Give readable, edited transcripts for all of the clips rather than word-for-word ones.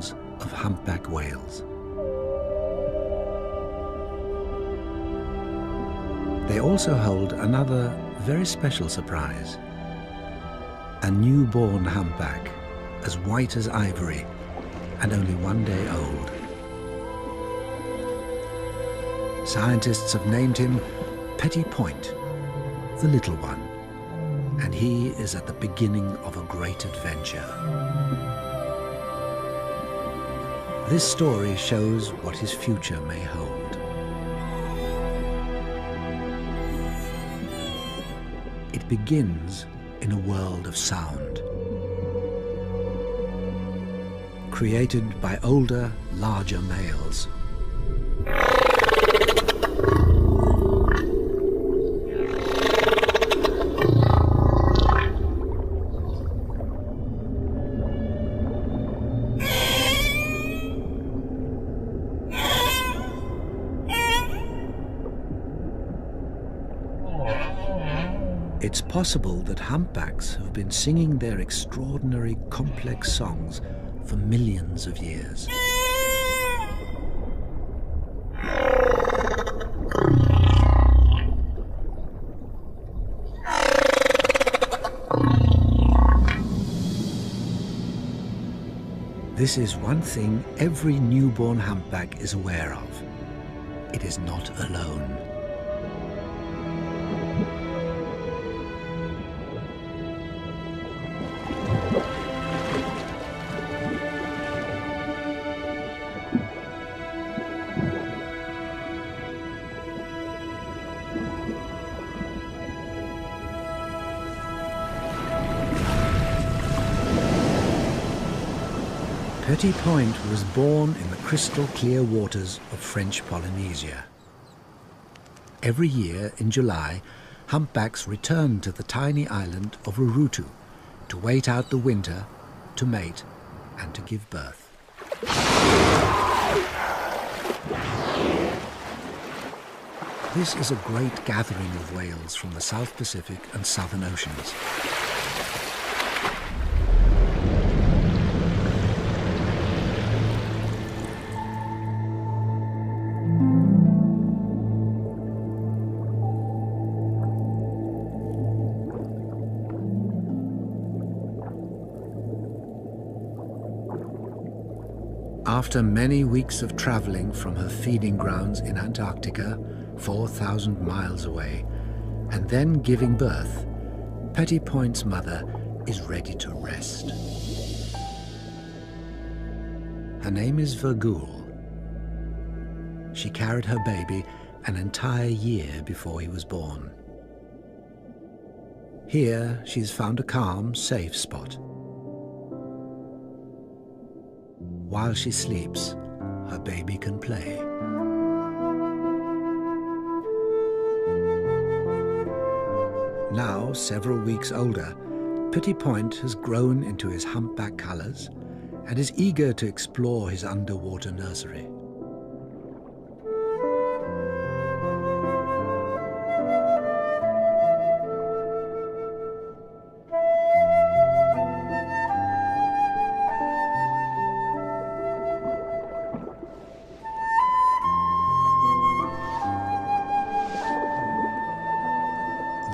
songs of humpback whales. They also hold another very special surprise. A newborn humpback, as white as ivory and only 1 day old. Scientists have named him Petit Point, the little one, and he is at the beginning of a great adventure. This story shows what his future may hold. It begins in a world of sound, created by older, larger males. It's possible that humpbacks have been singing their extraordinary, complex songs for millions of years. This is one thing every newborn humpback is aware of. It is not alone. Petit Point was born in the crystal clear waters of French Polynesia. Every year in July, humpbacks return to the tiny island of Urutu to wait out the winter, to mate and to give birth. This is a great gathering of whales from the South Pacific and Southern Oceans. After many weeks of traveling from her feeding grounds in Antarctica, 4,000 miles away, and then giving birth, Petit Point's mother is ready to rest. Her name is Virgule. She carried her baby an entire year before he was born. Here, she's found a calm, safe spot. While she sleeps, her baby can play. Now, several weeks older, Petit Point has grown into his humpback colors and is eager to explore his underwater nursery.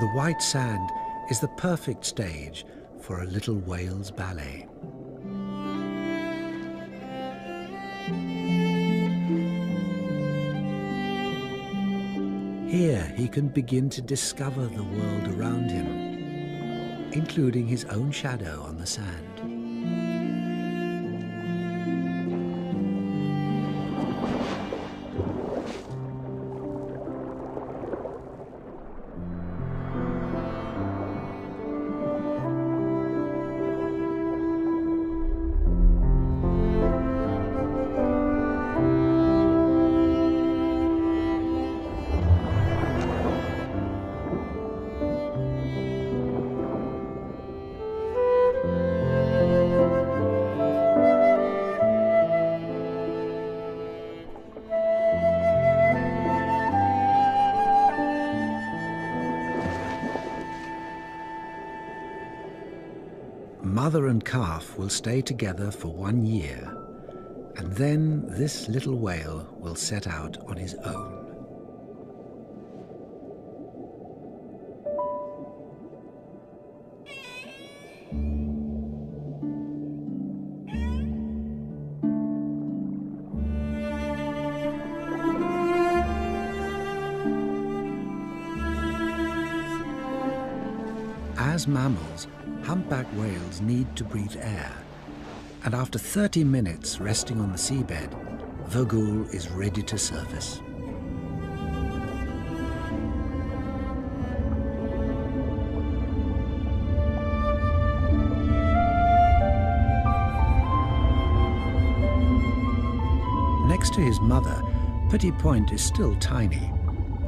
The white sand is the perfect stage for a little whale's ballet. Here he can begin to discover the world around him, including his own shadow on the sand. Mother and calf will stay together for 1 year, And then this little whale will set out on his own. As mammals, humpback whales need to breathe air, and after 30 minutes resting on the seabed, Vogul is ready to surface. Next to his mother, Petit Point is still tiny,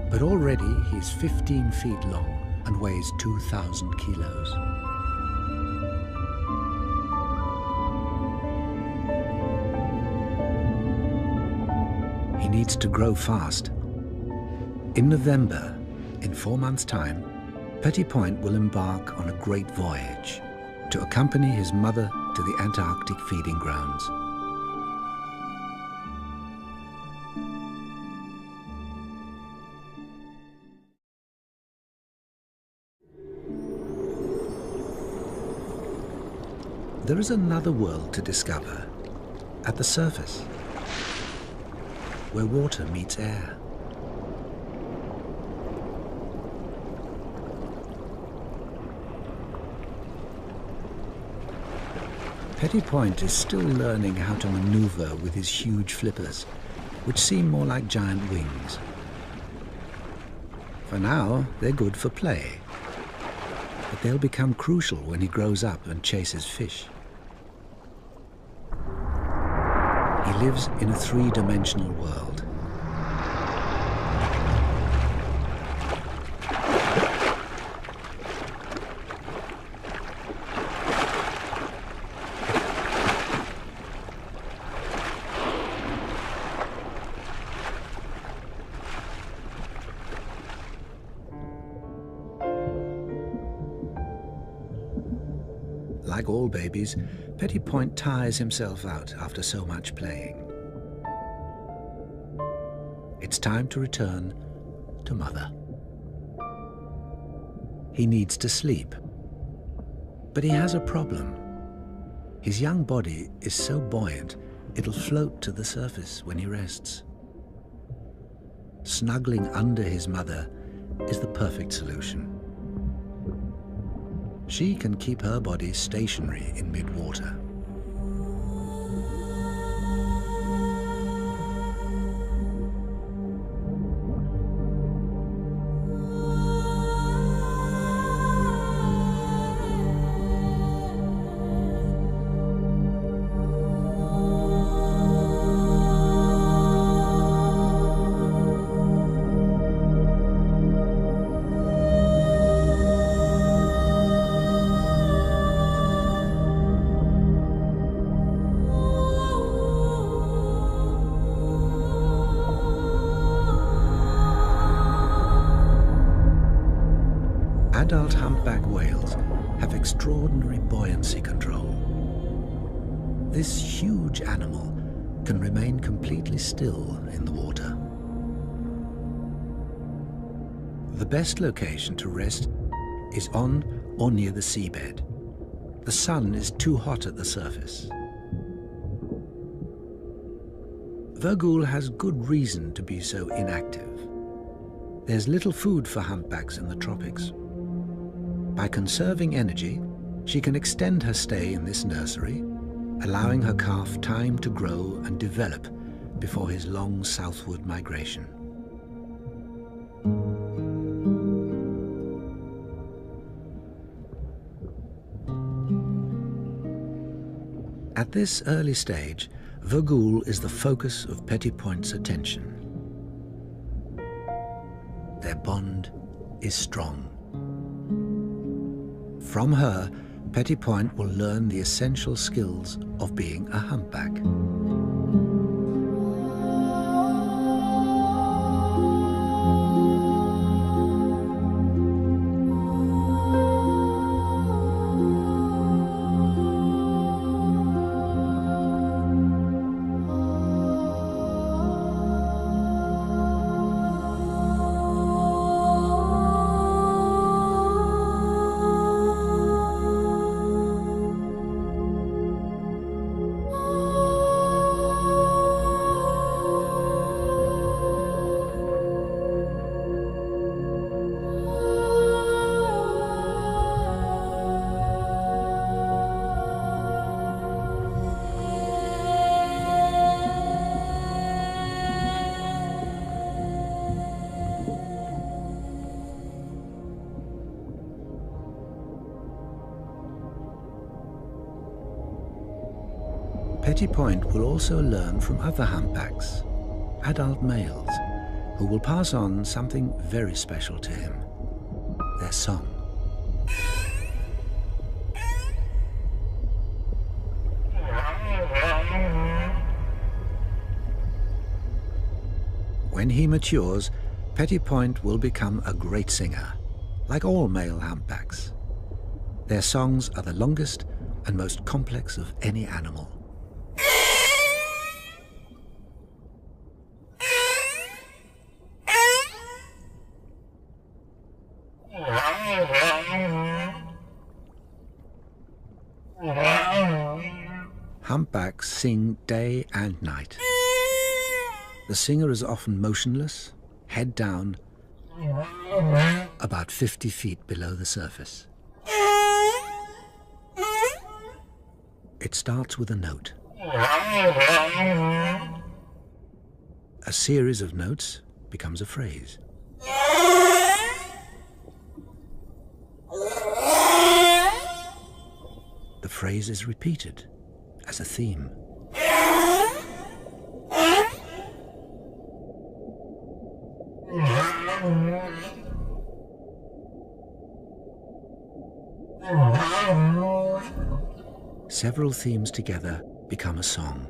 but already he's 15 feet long and weighs 2,000 kilos. He needs to grow fast. In November, in 4 months' time, Petit Point will embark on a great voyage to accompany his mother to the Antarctic feeding grounds. There is another world to discover at the surface, where water meets air. Petit Point is still learning how to maneuver with his huge flippers, which seem more like giant wings. For now, they're good for play, but they'll become crucial when he grows up and chases fish. He lives in a three-dimensional world. Like all babies, Petit Point tires himself out after so much playing. It's time to return to Mother. He needs to sleep, but he has a problem. His young body is so buoyant, it'll float to the surface when he rests. Snuggling under his mother is the perfect solution. She can keep her body stationary in mid-water. Adult humpback whales have extraordinary buoyancy control. This huge animal can remain completely still in the water. The best location to rest is on or near the seabed. The sun is too hot at the surface. Vogul has good reason to be so inactive. There's little food for humpbacks in the tropics. By conserving energy, she can extend her stay in this nursery, allowing her calf time to grow and develop before his long southward migration. At this early stage, Vogul is the focus of Petit Point's attention. Their bond is strong. From her, Petit Point will learn the essential skills of being a humpback. Petit Point will also learn from other humpbacks, adult males, who will pass on something very special to him, their song. When he matures, Petit Point will become a great singer, like all male humpbacks. Their songs are the longest and most complex of any animal. Humpbacks sing day and night. The singer is often motionless, head down, about 50 feet below the surface. It starts with a note. A series of notes becomes a phrase. The phrase is repeated as a theme. Several themes together become a song.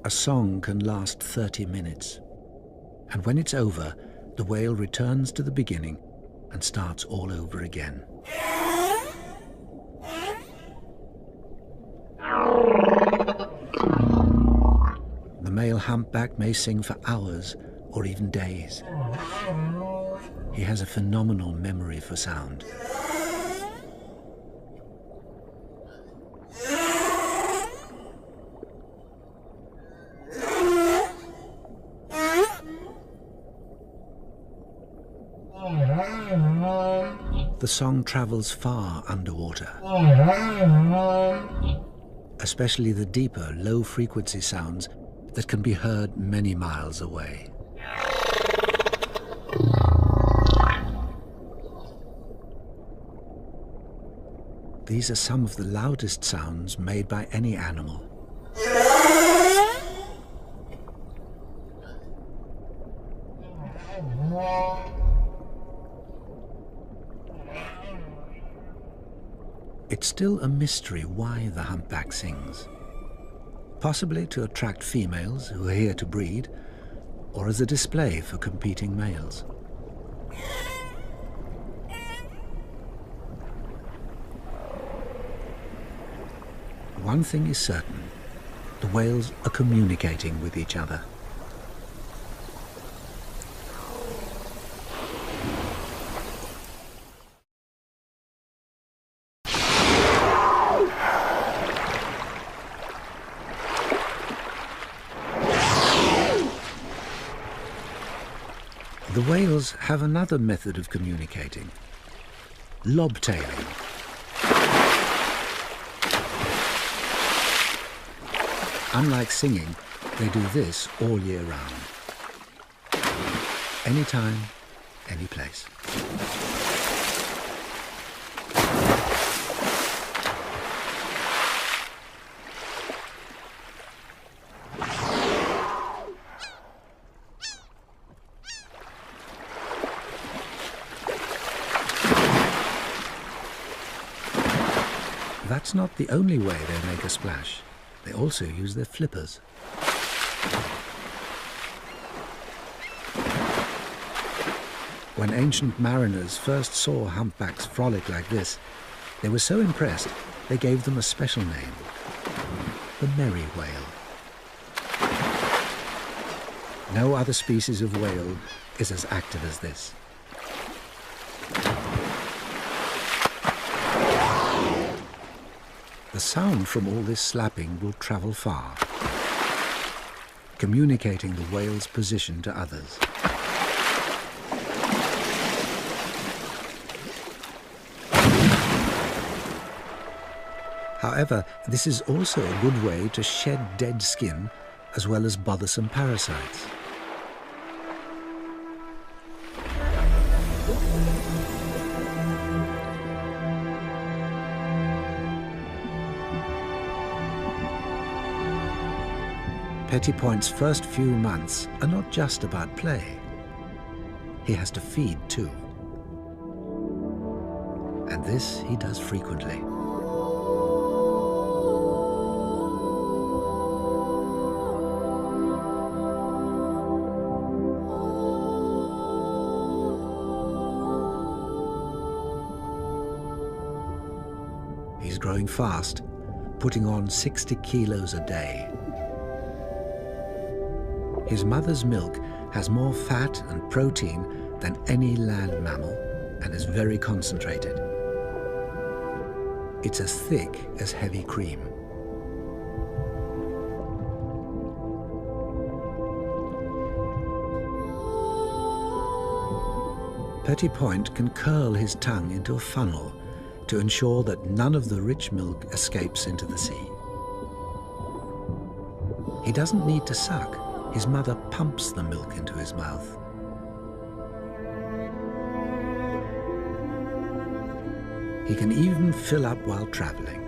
A song can last 30 minutes, and when it's over, the whale returns to the beginning and starts all over again. The male humpback may sing for hours or even days. He has a phenomenal memory for sound. The song travels far underwater, especially the deeper, low-frequency sounds that can be heard many miles away. These are some of the loudest sounds made by any animal. It's still a mystery why the humpback sings. Possibly to attract females who are here to breed, or as a display for competing males. One thing is certain, the whales are communicating with each other. The whales have another method of communicating, lobtailing. Unlike singing, they do this all year round. Anytime, any place. That's not the only way they make a splash. They also use their flippers. When ancient mariners first saw humpbacks frolic like this, they were so impressed they gave them a special name, the merry whale. No other species of whale is as active as this. The sound from all this slapping will travel far, communicating the whale's position to others. However, this is also a good way to shed dead skin as well as bothersome parasites. Petit Point's first few months are not just about play. He has to feed too. And this he does frequently. He's growing fast, putting on 60 kilos a day. His mother's milk has more fat and protein than any land mammal and is very concentrated. It's as thick as heavy cream. Petit Point can curl his tongue into a funnel to ensure that none of the rich milk escapes into the sea. He doesn't need to suck. His mother pumps the milk into his mouth. He can even fill up while traveling.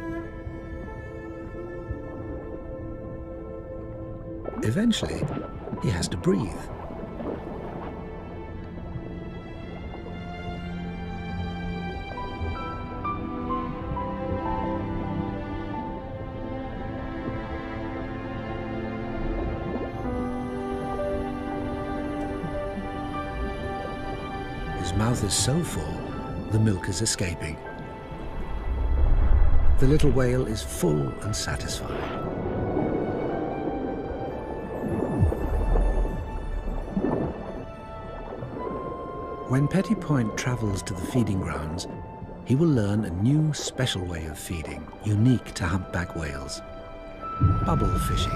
Eventually, he has to breathe. His mouth is so full, the milk is escaping. The little whale is full and satisfied. When Petit Point travels to the feeding grounds, he will learn a new special way of feeding, unique to humpback whales: bubble fishing.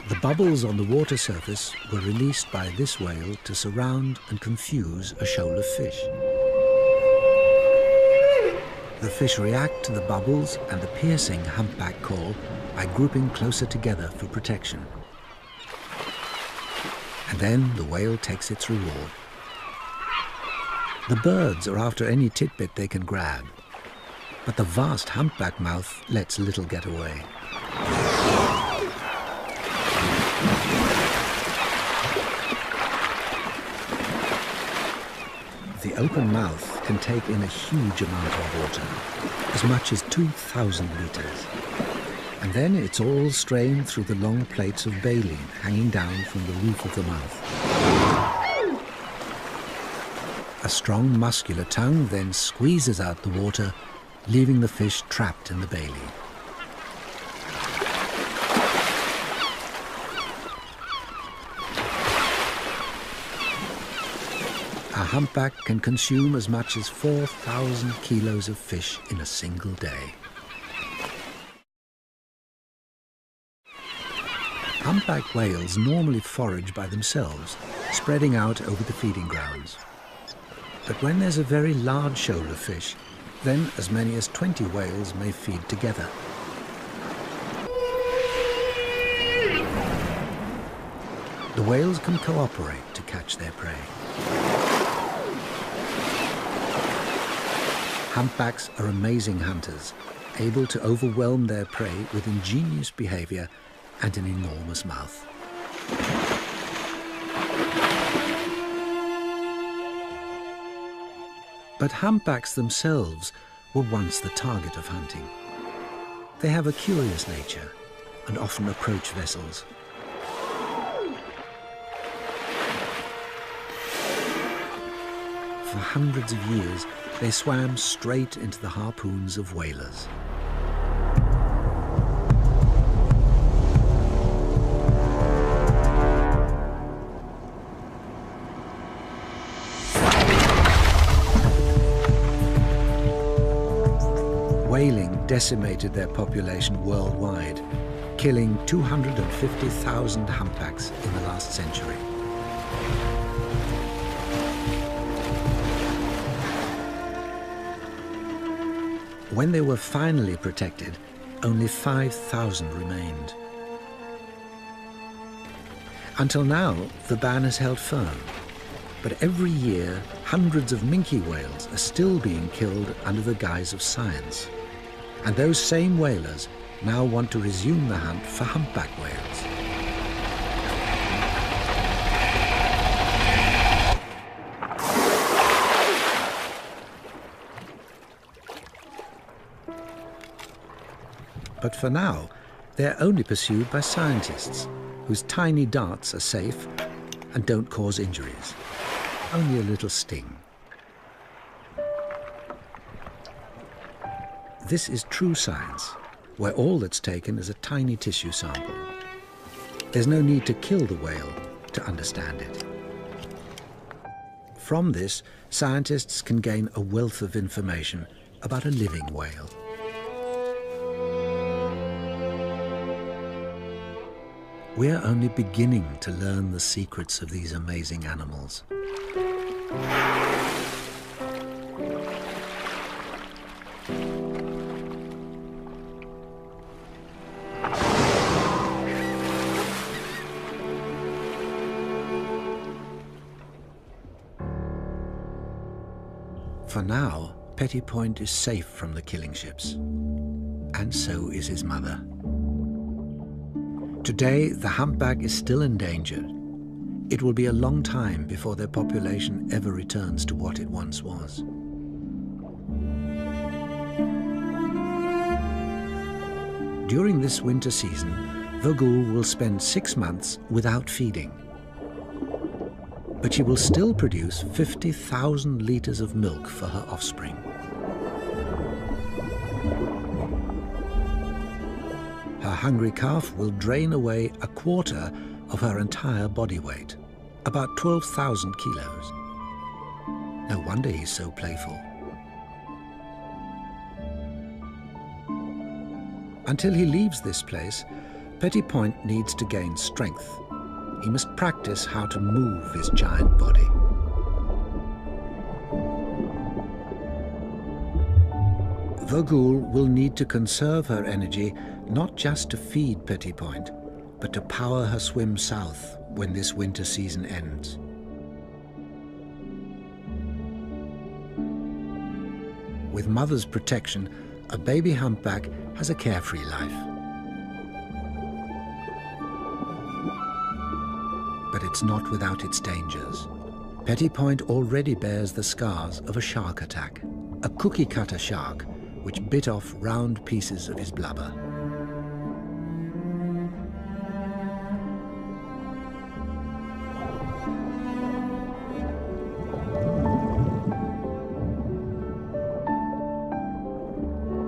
The bubbles on the water surface were released by this whale to surround and confuse a shoal of fish. The fish react to the bubbles and the piercing humpback call by grouping closer together for protection. And then the whale takes its reward. The birds are after any tidbit they can grab, but the vast humpback mouth lets little get away. The open mouth can take in a huge amount of water, as much as 2,000 litres. And then it's all strained through the long plates of baleen hanging down from the roof of the mouth. A strong muscular tongue then squeezes out the water, leaving the fish trapped in the baleen. A humpback can consume as much as 4,000 kilos of fish in a single day. Humpback whales normally forage by themselves, spreading out over the feeding grounds. But when there's a very large shoal of fish, then as many as 20 whales may feed together. The whales can cooperate to catch their prey. Humpbacks are amazing hunters, able to overwhelm their prey with ingenious behavior and an enormous mouth. But humpbacks themselves were once the target of hunting. They have a curious nature and often approach vessels. For hundreds of years, they swam straight into the harpoons of whalers. Whaling decimated their population worldwide, killing 250,000 humpbacks in the last century. When they were finally protected, only 5,000 remained. Until now, the ban has held firm. But every year, hundreds of minke whales are still being killed under the guise of science. And those same whalers now want to resume the hunt for humpback whales. But for now, they're only pursued by scientists, whose tiny darts are safe and don't cause injuries. Only a little sting. This is true science, where all that's taken is a tiny tissue sample. There's no need to kill the whale to understand it. From this, scientists can gain a wealth of information about a living whale. We're only beginning to learn the secrets of these amazing animals. For now, Petit Point is safe from the killing ships, and so is his mother. Today, the humpback is still endangered. It will be a long time before their population ever returns to what it once was. During this winter season, Vogul will spend 6 months without feeding. But she will still produce 50,000 litres of milk for her offspring. Her hungry calf will drain away a quarter of her entire body weight, about 12,000 kilos. No wonder he's so playful. Until he leaves this place, Petit Point needs to gain strength. He must practice how to move his giant body. Vogul will need to conserve her energy not just to feed Petit Point, but to power her swim south when this winter season ends. With mother's protection, a baby humpback has a carefree life. But it's not without its dangers. Petit Point already bears the scars of a shark attack, a cookie-cutter shark which bit off round pieces of his blubber.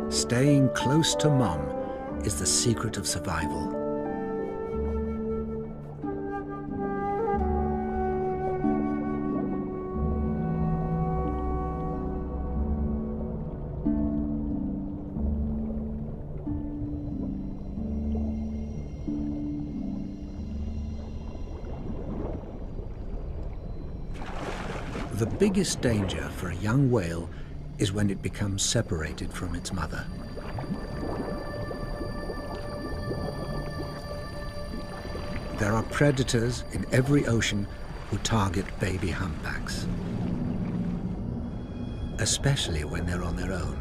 Staying close to Mom is the secret of survival. The biggest danger for a young whale is when it becomes separated from its mother. There are predators in every ocean who target baby humpbacks, especially when they're on their own.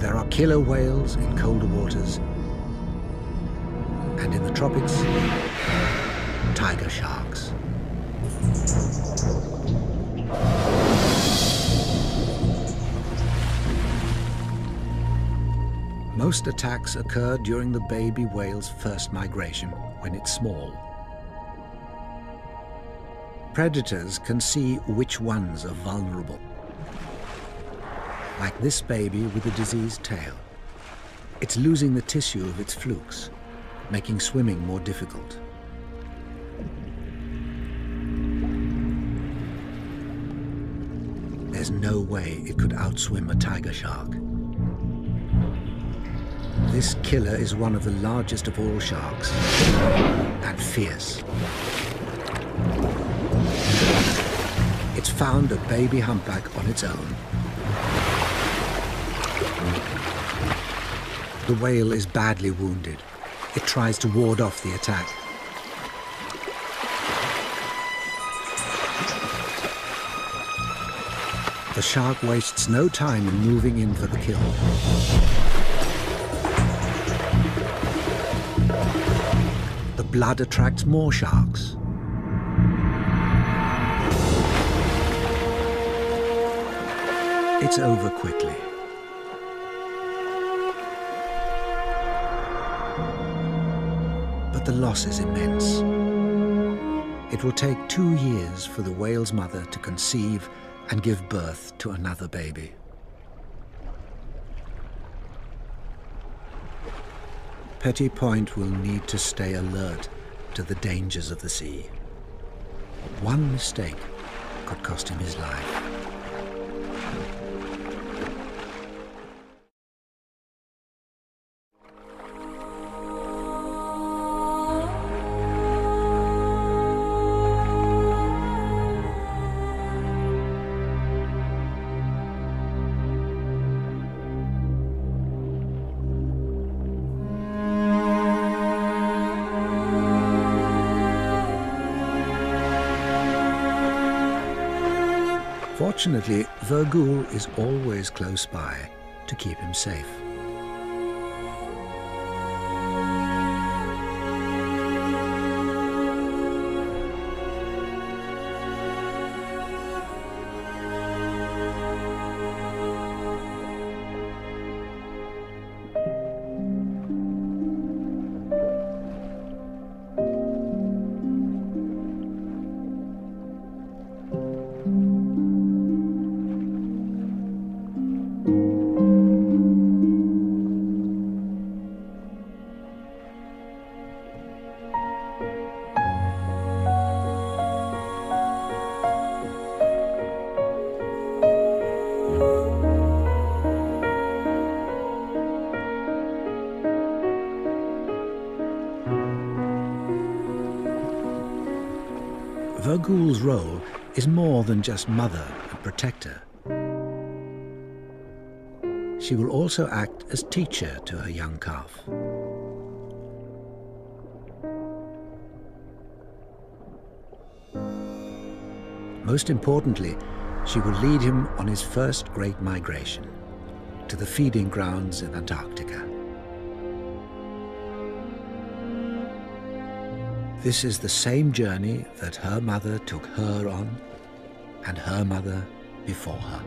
There are killer whales in colder waters, and in the tropics, tiger sharks. Most attacks occur during the baby whale's first migration, when it's small. Predators can see which ones are vulnerable, like this baby with a diseased tail. It's losing the tissue of its flukes, making swimming more difficult. There's no way it could outswim a tiger shark. This killer is one of the largest of all sharks, and fierce. Its found a baby humpback on its own. The whale is badly wounded. It tries to ward off the attack. The shark wastes no time in moving in for the kill. The blood attracts more sharks. It's over quickly. But the loss is immense. It will take 2 years for the whale's mother to conceive and give birth to another baby. Petit Point will need to stay alert to the dangers of the sea. One mistake could cost him his life. Fortunately, Vergoul is always close by to keep him safe. Vergoul's role is more than just mother and protector. She will also act as teacher to her young calf. Most importantly, she will lead him on his first great migration to the feeding grounds in Antarctica. This is the same journey that her mother took her on, and her mother before her.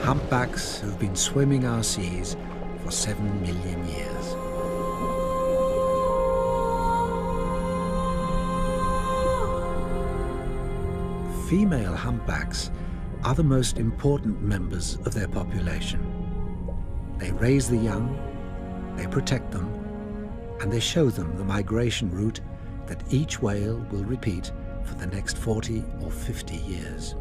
Humpbacks have been swimming our seas for 7 million years. Female humpbacks are the most important members of their population. They raise the young, they protect them, and they show them the migration route that each whale will repeat for the next 40 or 50 years.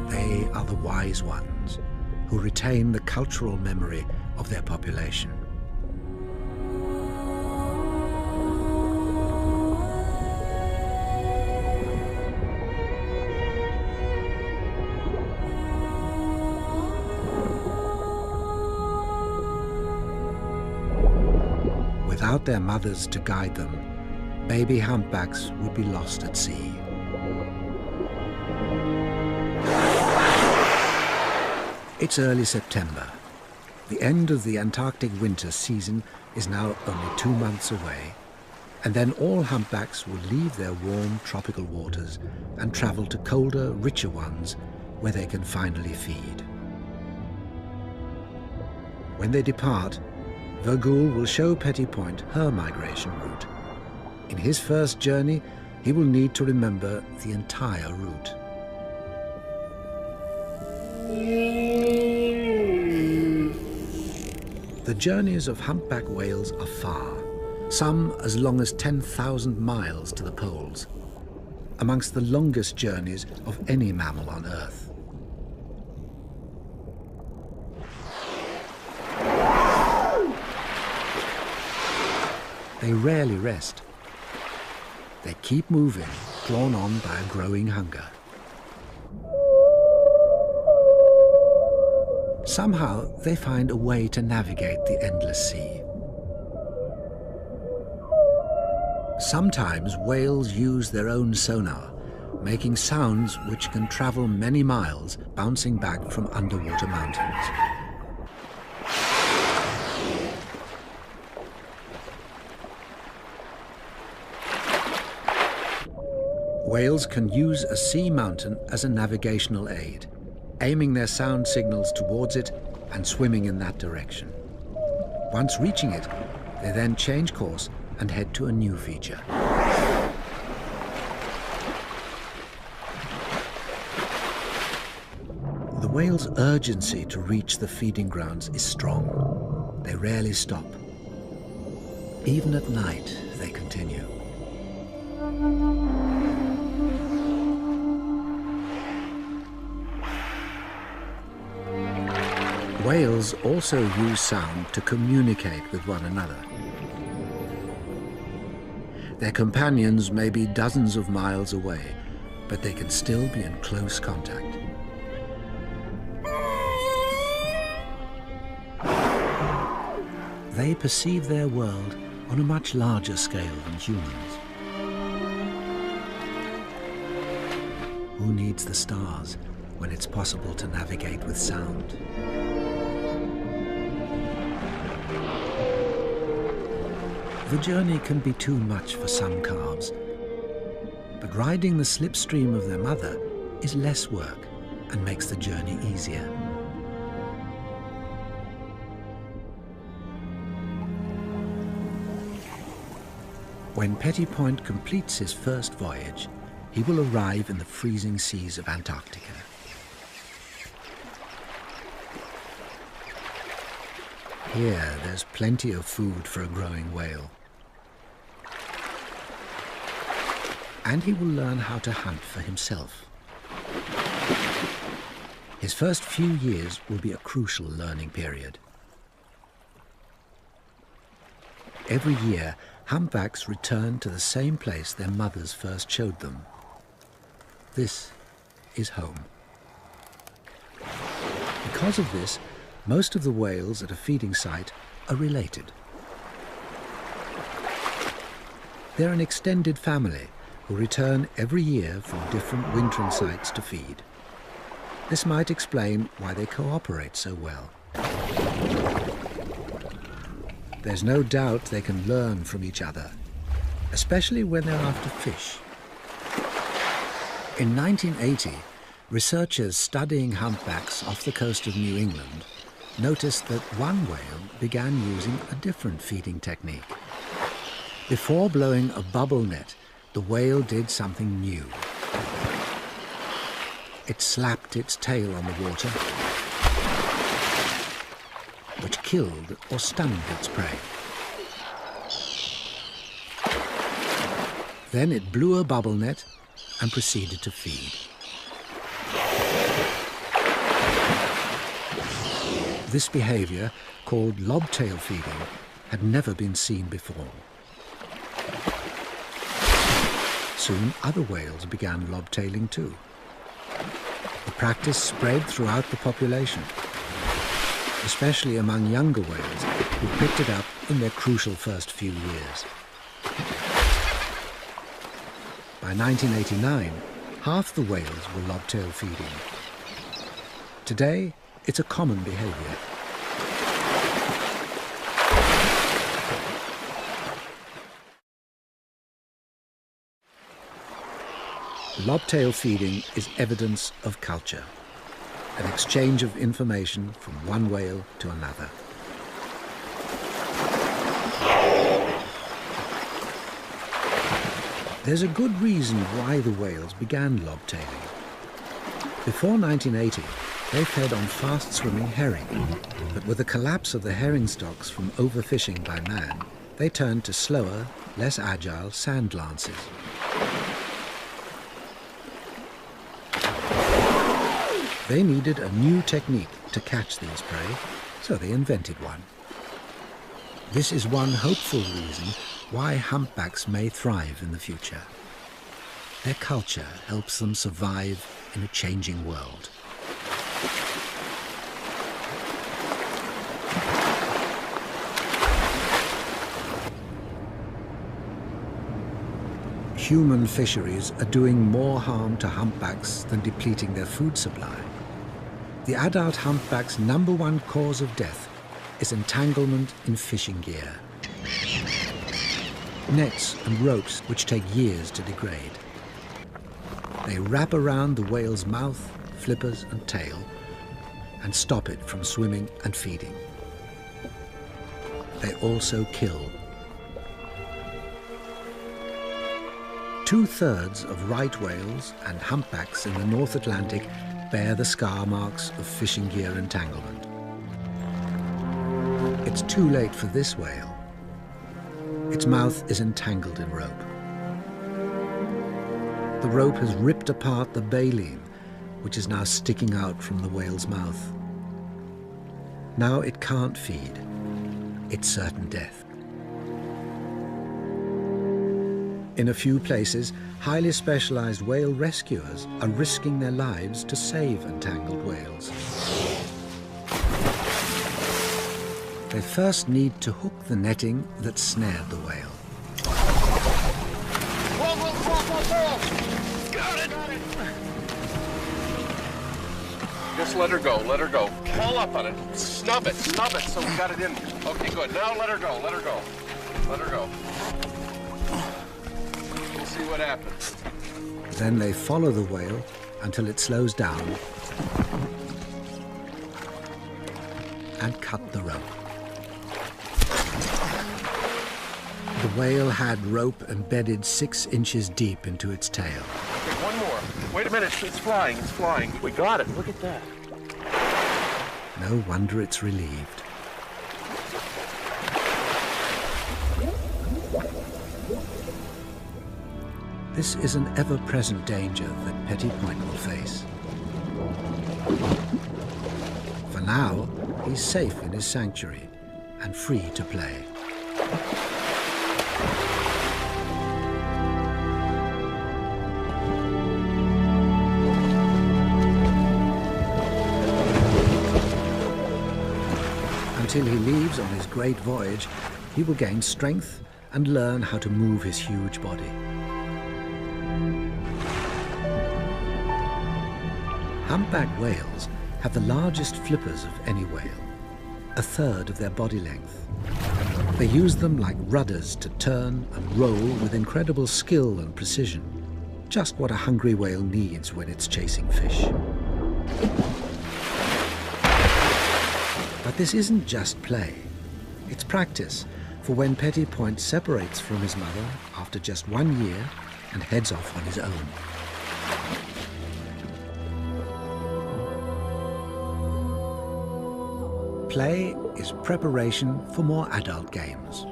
They are the wise ones who retain the cultural memory of their population. Without their mothers to guide them, baby humpbacks would be lost at sea. It's early September. The end of the Antarctic winter season is now only 2 months away, and then all humpbacks will leave their warm tropical waters and travel to colder, richer ones where they can finally feed. When they depart, Vergoul will show Petit Point her migration route. In his first journey, he will need to remember the entire route. The journeys of humpback whales are far, some as long as 10,000 miles to the poles, amongst the longest journeys of any mammal on Earth. They rarely rest. They keep moving, drawn on by a growing hunger. Somehow, they find a way to navigate the endless sea. Sometimes whales use their own sonar, making sounds which can travel many miles, bouncing back from underwater mountains. Whales can use a sea mountain as a navigational aid, aiming their sound signals towards it and swimming in that direction. Once reaching it, they then change course and head to a new feature. The whale's urgency to reach the feeding grounds is strong. They rarely stop. Even at night, they continue. Whales also use sound to communicate with one another. Their companions may be dozens of miles away, but they can still be in close contact. They perceive their world on a much larger scale than humans. Who needs the stars when it's possible to navigate with sound? The journey can be too much for some calves, but riding the slipstream of their mother is less work and makes the journey easier. When Petit Point completes his first voyage, he will arrive in the freezing seas of Antarctica. Here, there's plenty of food for a growing whale. And he will learn how to hunt for himself. His first few years will be a crucial learning period. Every year, humpbacks return to the same place their mothers first showed them. This is home. Because of this, most of the whales at a feeding site are related. They're an extended family who return every year from different wintering sites to feed. This might explain why they cooperate so well. There's no doubt they can learn from each other, especially when they're after fish. In 1980, researchers studying humpbacks off the coast of New England noticed that one whale began using a different feeding technique. Before blowing a bubble net, the whale did something new. It slapped its tail on the water, which killed or stunned its prey. Then it blew a bubble net and proceeded to feed. This behavior, called lobtail feeding, had never been seen before. Soon other whales began lobtailing too. The practice spread throughout the population, especially among younger whales who picked it up in their crucial first few years. By 1989, half the whales were lobtail feeding. Today, it's a common behavior. Lobtail feeding is evidence of culture, an exchange of information from one whale to another. There's a good reason why the whales began lobtailing. Before 1980, they fed on fast-swimming herring, but with the collapse of the herring stocks from overfishing by man, they turned to slower, less agile sand lances. They needed a new technique to catch these prey, so they invented one. This is one hopeful reason why humpbacks may thrive in the future. Their culture helps them survive in a changing world. Human fisheries are doing more harm to humpbacks than depleting their food supply. The adult humpback's #1 cause of death is entanglement in fishing gear. Nets and ropes which take years to degrade. They wrap around the whale's mouth, flippers and tail and stop it from swimming and feeding. They also kill. 2/3 of right whales and humpbacks in the North Atlantic bear the scar marks of fishing gear entanglement. It's too late for this whale. Its mouth is entangled in rope. The rope has ripped apart the baleen, which is now sticking out from the whale's mouth. Now it can't feed. It's certain death. In a few places, highly specialized whale rescuers are risking their lives to save entangled whales. They first need to hook the netting that snared the whale. Got it! Just let her go, let her go. Pull up on it. Snub it, so we got it in. Okay, good. Now let her go, let her go. Let her go. We'll see what happens. Then they follow the whale until it slows down and cut the rope. The whale had rope embedded 6 inches deep into its tail. Okay, one more. Wait a minute, it's flying, it's flying. We got it, look at that. No wonder it's relieved. This is an ever-present danger that Petit Point will face. For now, he's safe in his sanctuary and free to play. Until he leaves on his great voyage, he will gain strength and learn how to move his huge body. Humpback whales have the largest flippers of any whale, 1/3 of their body length. They use them like rudders to turn and roll with incredible skill and precision, just what a hungry whale needs when it's chasing fish. But this isn't just play. It's practice for when Petit Point separates from his mother after just 1 year and heads off on his own. Play is preparation for more adult games.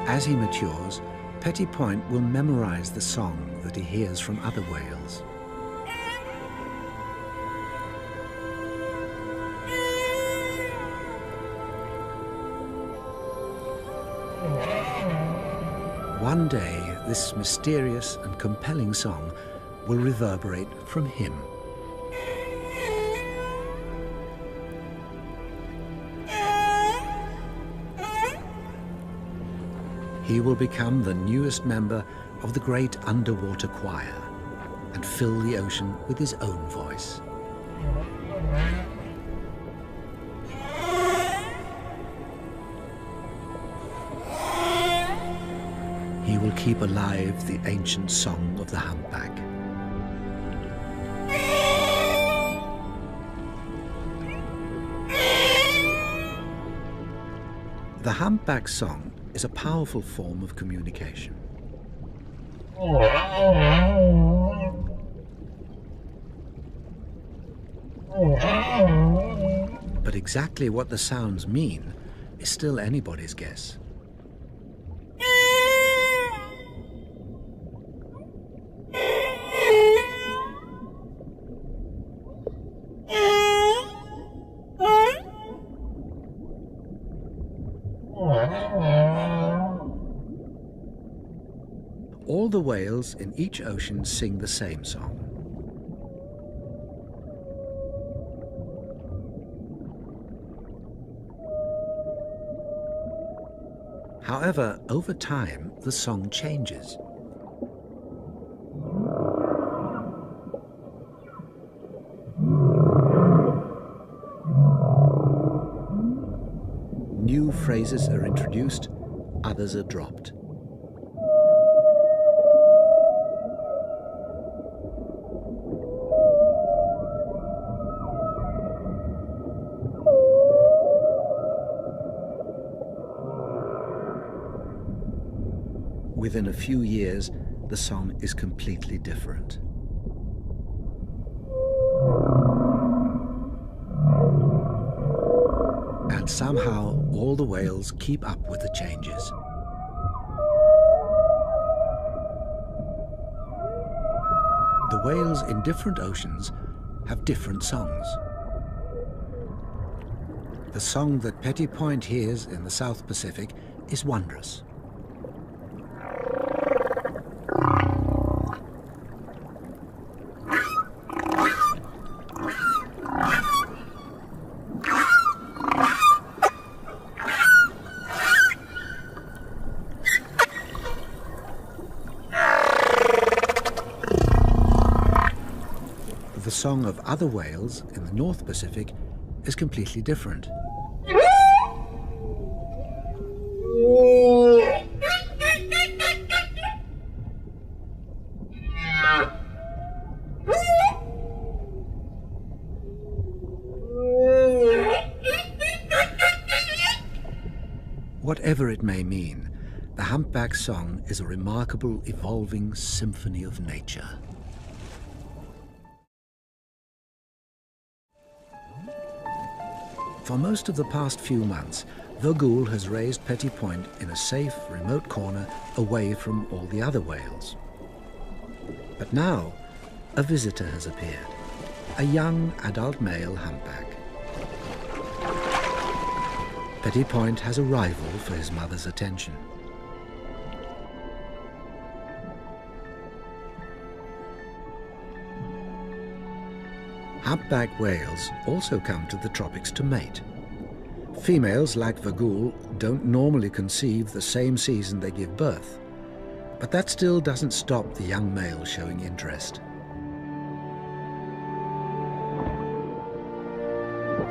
As he matures, Petit Point will memorize the song that he hears from other whales. One day, this mysterious and compelling song will reverberate from him. He will become the newest member of the great underwater choir and fill the ocean with his own voice. He will keep alive the ancient song of the humpback. The humpback song is a powerful form of communication. But exactly what the sounds mean is still anybody's guess. All the whales in each ocean sing the same song. However, over time, the song changes. New phrases are introduced, others are dropped. Within a few years, the song is completely different. And somehow, all the whales keep up with the changes. The whales in different oceans have different songs. The song that Petty Point hears in the South Pacific is wondrous. The song of other whales in the North Pacific is completely different. Whatever it may mean, the humpback song is a remarkable, evolving symphony of nature. For most of the past few months, Vogul has raised Petty Point in a safe, remote corner away from all the other whales. But now, a visitor has appeared, a young adult male humpback. Petty Point has a rival for his mother's attention. Humpback whales also come to the tropics to mate. Females, like Vogul, don't normally conceive the same season they give birth, but that still doesn't stop the young male showing interest.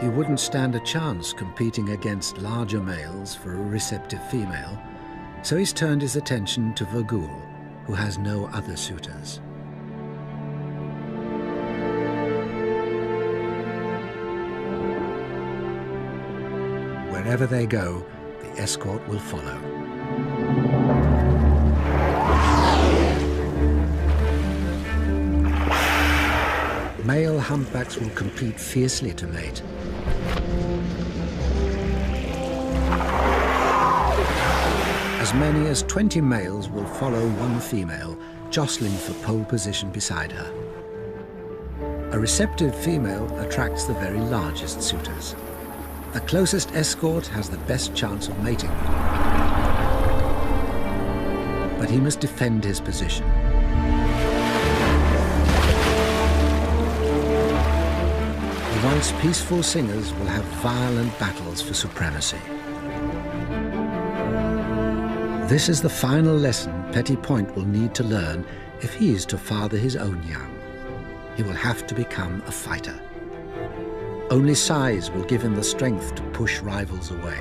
He wouldn't stand a chance competing against larger males for a receptive female, so he's turned his attention to Vogul, who has no other suitors. Wherever they go, the escort will follow. Male humpbacks will compete fiercely to mate. As many as 20 males will follow one female, jostling for pole position beside her. A receptive female attracts the very largest suitors. The closest escort has the best chance of mating. But he must defend his position. The once peaceful singers will have violent battles for supremacy. This is the final lesson Petty Point will need to learn if he is to father his own young. He will have to become a fighter. Only size will give him the strength to push rivals away.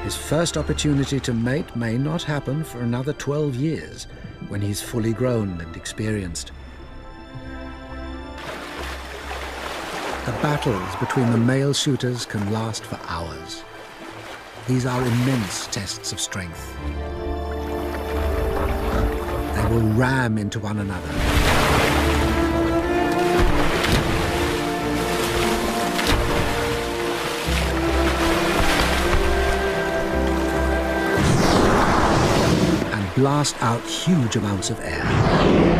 His first opportunity to mate may not happen for another 12 years, when he's fully grown and experienced. The battles between the male shooters can last for hours. These are immense tests of strength. They will ram into one another. And blast out huge amounts of air.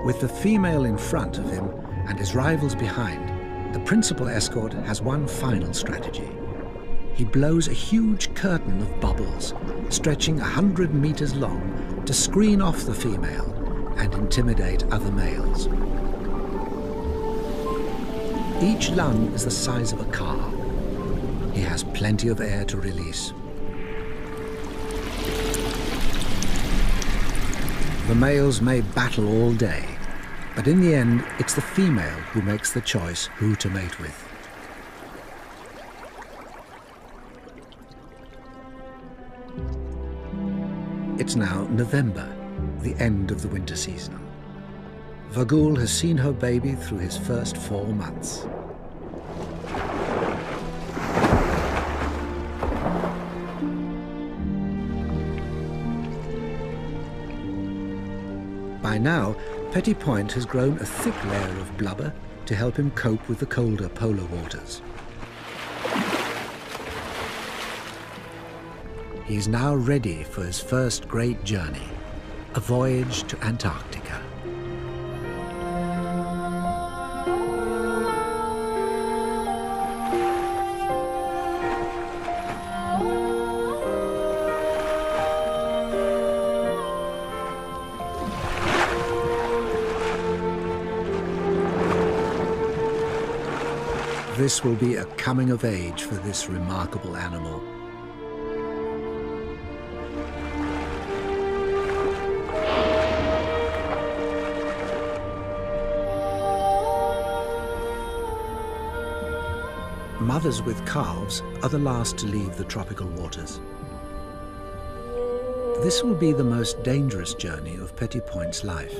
With the female in front of him and his rivals behind, the principal escort has one final strategy. He blows a huge curtain of bubbles, stretching 100 meters long, to screen off the female and intimidate other males. Each lung is the size of a car. He has plenty of air to release. The males may battle all day, but in the end, it's the female who makes the choice who to mate with. It's now November, the end of the winter season. Vagul has seen her baby through his first 4 months. By now, Petit Point has grown a thick layer of blubber to help him cope with the colder polar waters. He is now ready for his first great journey, a voyage to Antarctica. This will be a coming of age for this remarkable animal. Mothers with calves are the last to leave the tropical waters. This will be the most dangerous journey of Petit Point's life.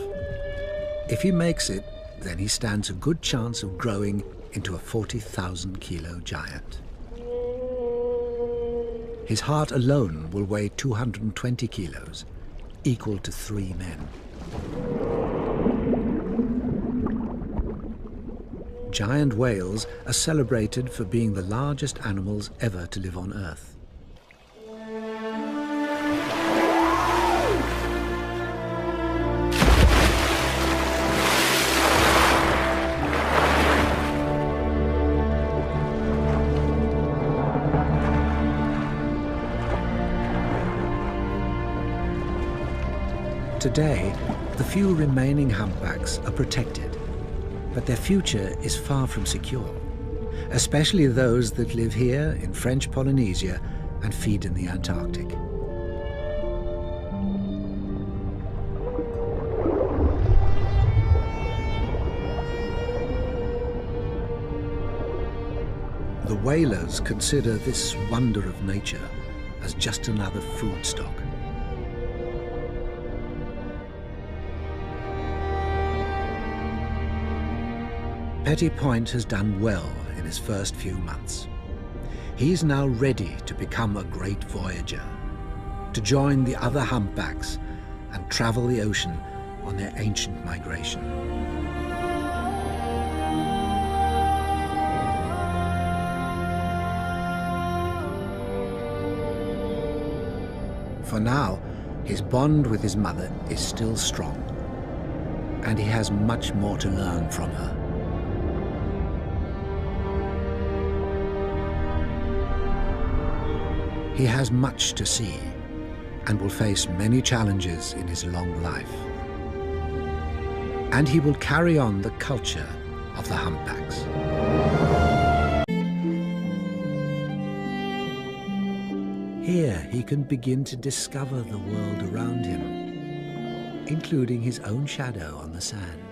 If he makes it, then he stands a good chance of growing into a 40,000-kilo giant. His heart alone will weigh 220 kilos, equal to 3 men. Giant whales are celebrated for being the largest animals ever to live on Earth. Today, the few remaining humpbacks are protected, but their future is far from secure, especially those that live here in French Polynesia and feed in the Antarctic. The whalers consider this wonder of nature as just another food stock. Petit Point has done well in his first few months. He's now ready to become a great voyager, to join the other humpbacks and travel the ocean on their ancient migration. For now, his bond with his mother is still strong, and he has much more to learn from her. He has much to see and will face many challenges in his long life. And he will carry on the culture of the humpbacks. Here he can begin to discover the world around him, including his own shadow on the sand.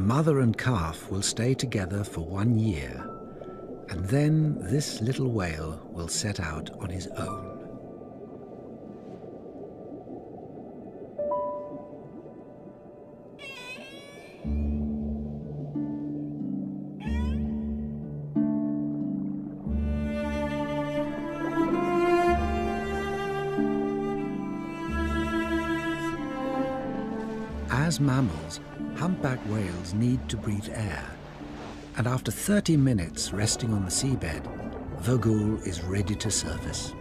mother and calf will stay together for 1 year, and then this little whale will set out on his own. As mammals, humpback whales need to breathe air, and after 30 minutes resting on the seabed, Vergul is ready to surface.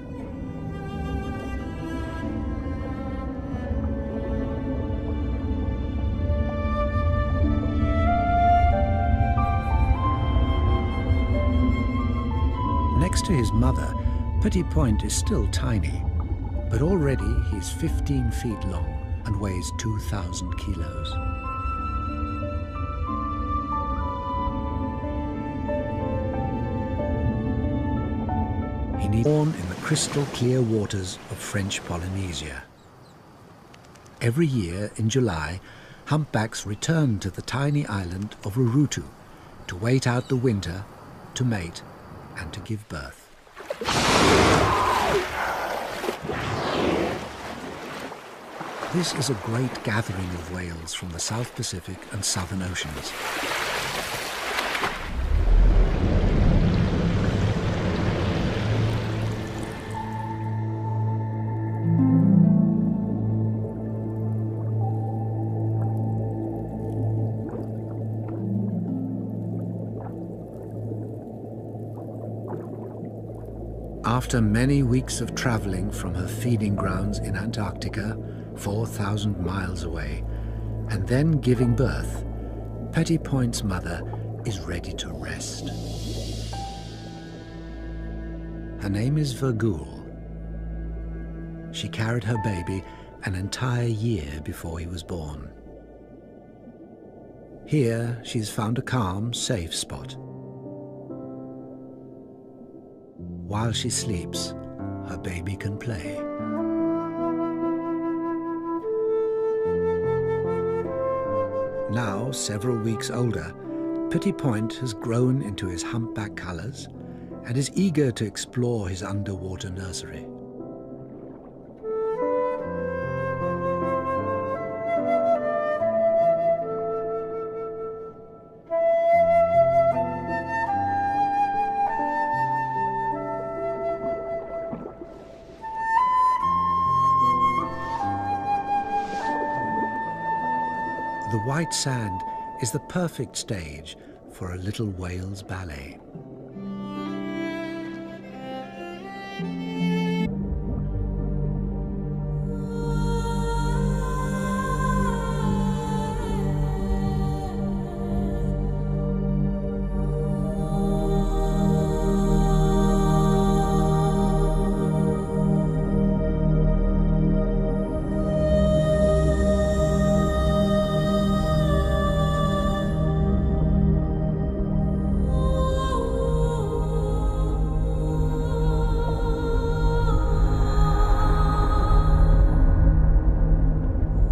Next to his mother, Petit Point is still tiny, but already he's 15 feet long and weighs 2,000 kilos. He was born in the crystal clear waters of French Polynesia. Every year in July, humpbacks return to the tiny island of Rurutu to wait out the winter, to mate and to give birth. This is a great gathering of whales from the South Pacific and Southern Oceans. After many weeks of traveling from her feeding grounds in Antarctica, 4,000 miles away, and then giving birth, Petit Point's mother is ready to rest. Her name is Vergul. She carried her baby an entire year before he was born. Here, she's found a calm, safe spot. While she sleeps, her baby can play. Now, several weeks older, Petit Point has grown into his humpback colors and is eager to explore his underwater nursery. The white sand is the perfect stage for a little whale's ballet.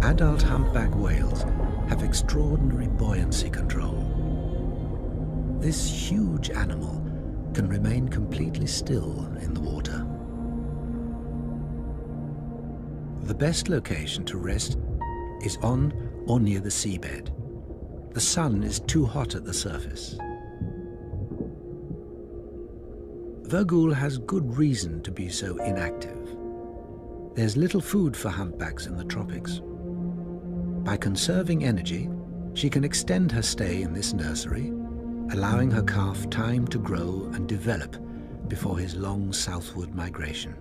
Adult humpback whales have extraordinary buoyancy control. This huge animal can remain completely still in the water. The best location to rest is on or near the seabed. The sun is too hot at the surface. Vergul has good reason to be so inactive. There's little food for humpbacks in the tropics. By conserving energy, she can extend her stay in this nursery, allowing her calf time to grow and develop before his long southward migration.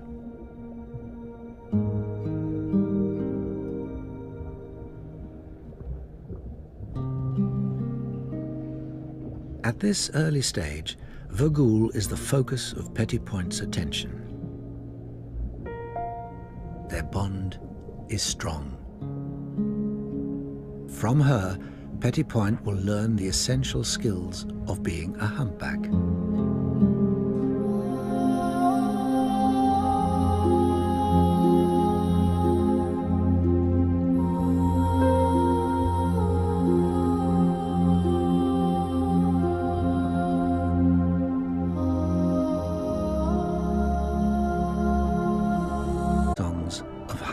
At this early stage, Vergul is the focus of Petit Point's attention. Their bond is strong. From her, Petit Point will learn the essential skills of being a humpback.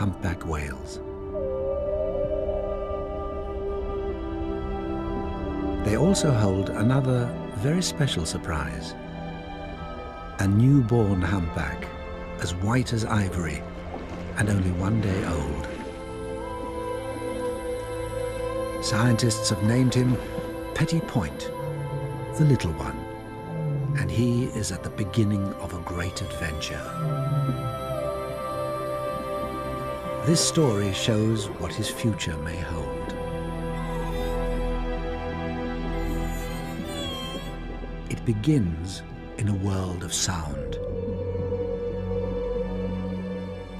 humpback whales. They also hold another very special surprise. A newborn humpback, as white as ivory and only 1 day old. Scientists have named him Petit Point, the little one, and he is at the beginning of a great adventure. This story shows what his future may hold. It begins in a world of sound,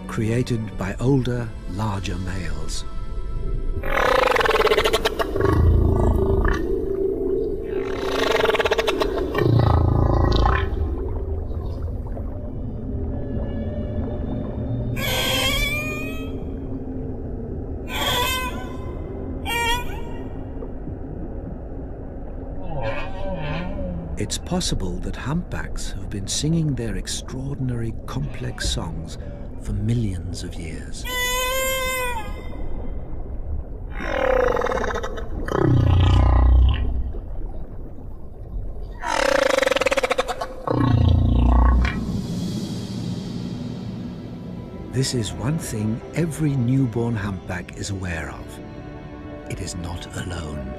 created by older, larger males. It's possible that humpbacks have been singing their extraordinary, complex songs for millions of years. This is one thing every newborn humpback is aware of. It is not alone.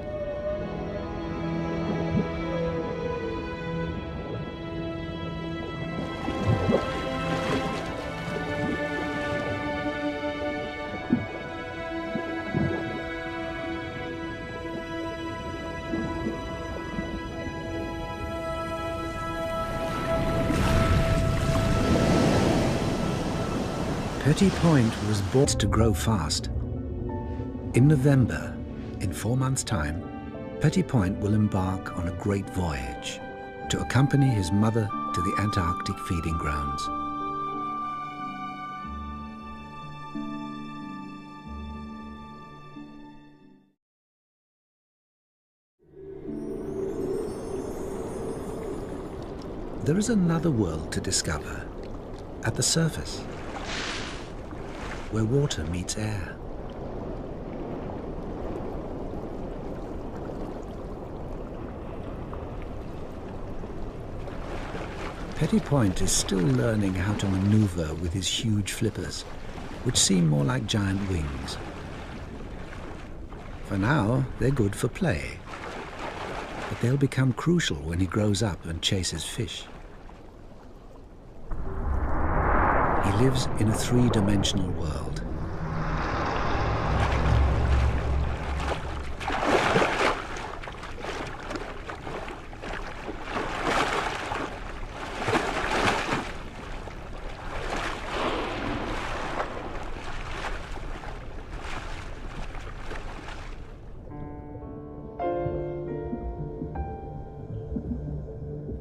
Petit Point was born to grow fast. In November, in 4 months' time, Petit Point will embark on a great voyage to accompany his mother to the Antarctic feeding grounds. There is another world to discover at the surface, where water meets air. Petit Point is still learning how to maneuver with his huge flippers, which seem more like giant wings. For now, they're good for play, but they'll become crucial when he grows up and chases fish. He lives in a three-dimensional world.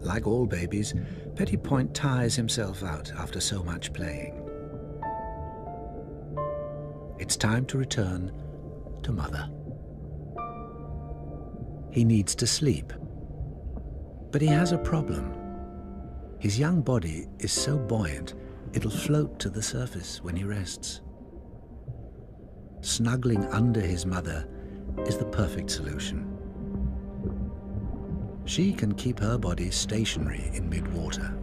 Like all babies, Petit Point tires himself out after so much playing. It's time to return to Mother. He needs to sleep, but he has a problem. His young body is so buoyant, it'll float to the surface when he rests. Snuggling under his mother is the perfect solution. She can keep her body stationary in mid-water.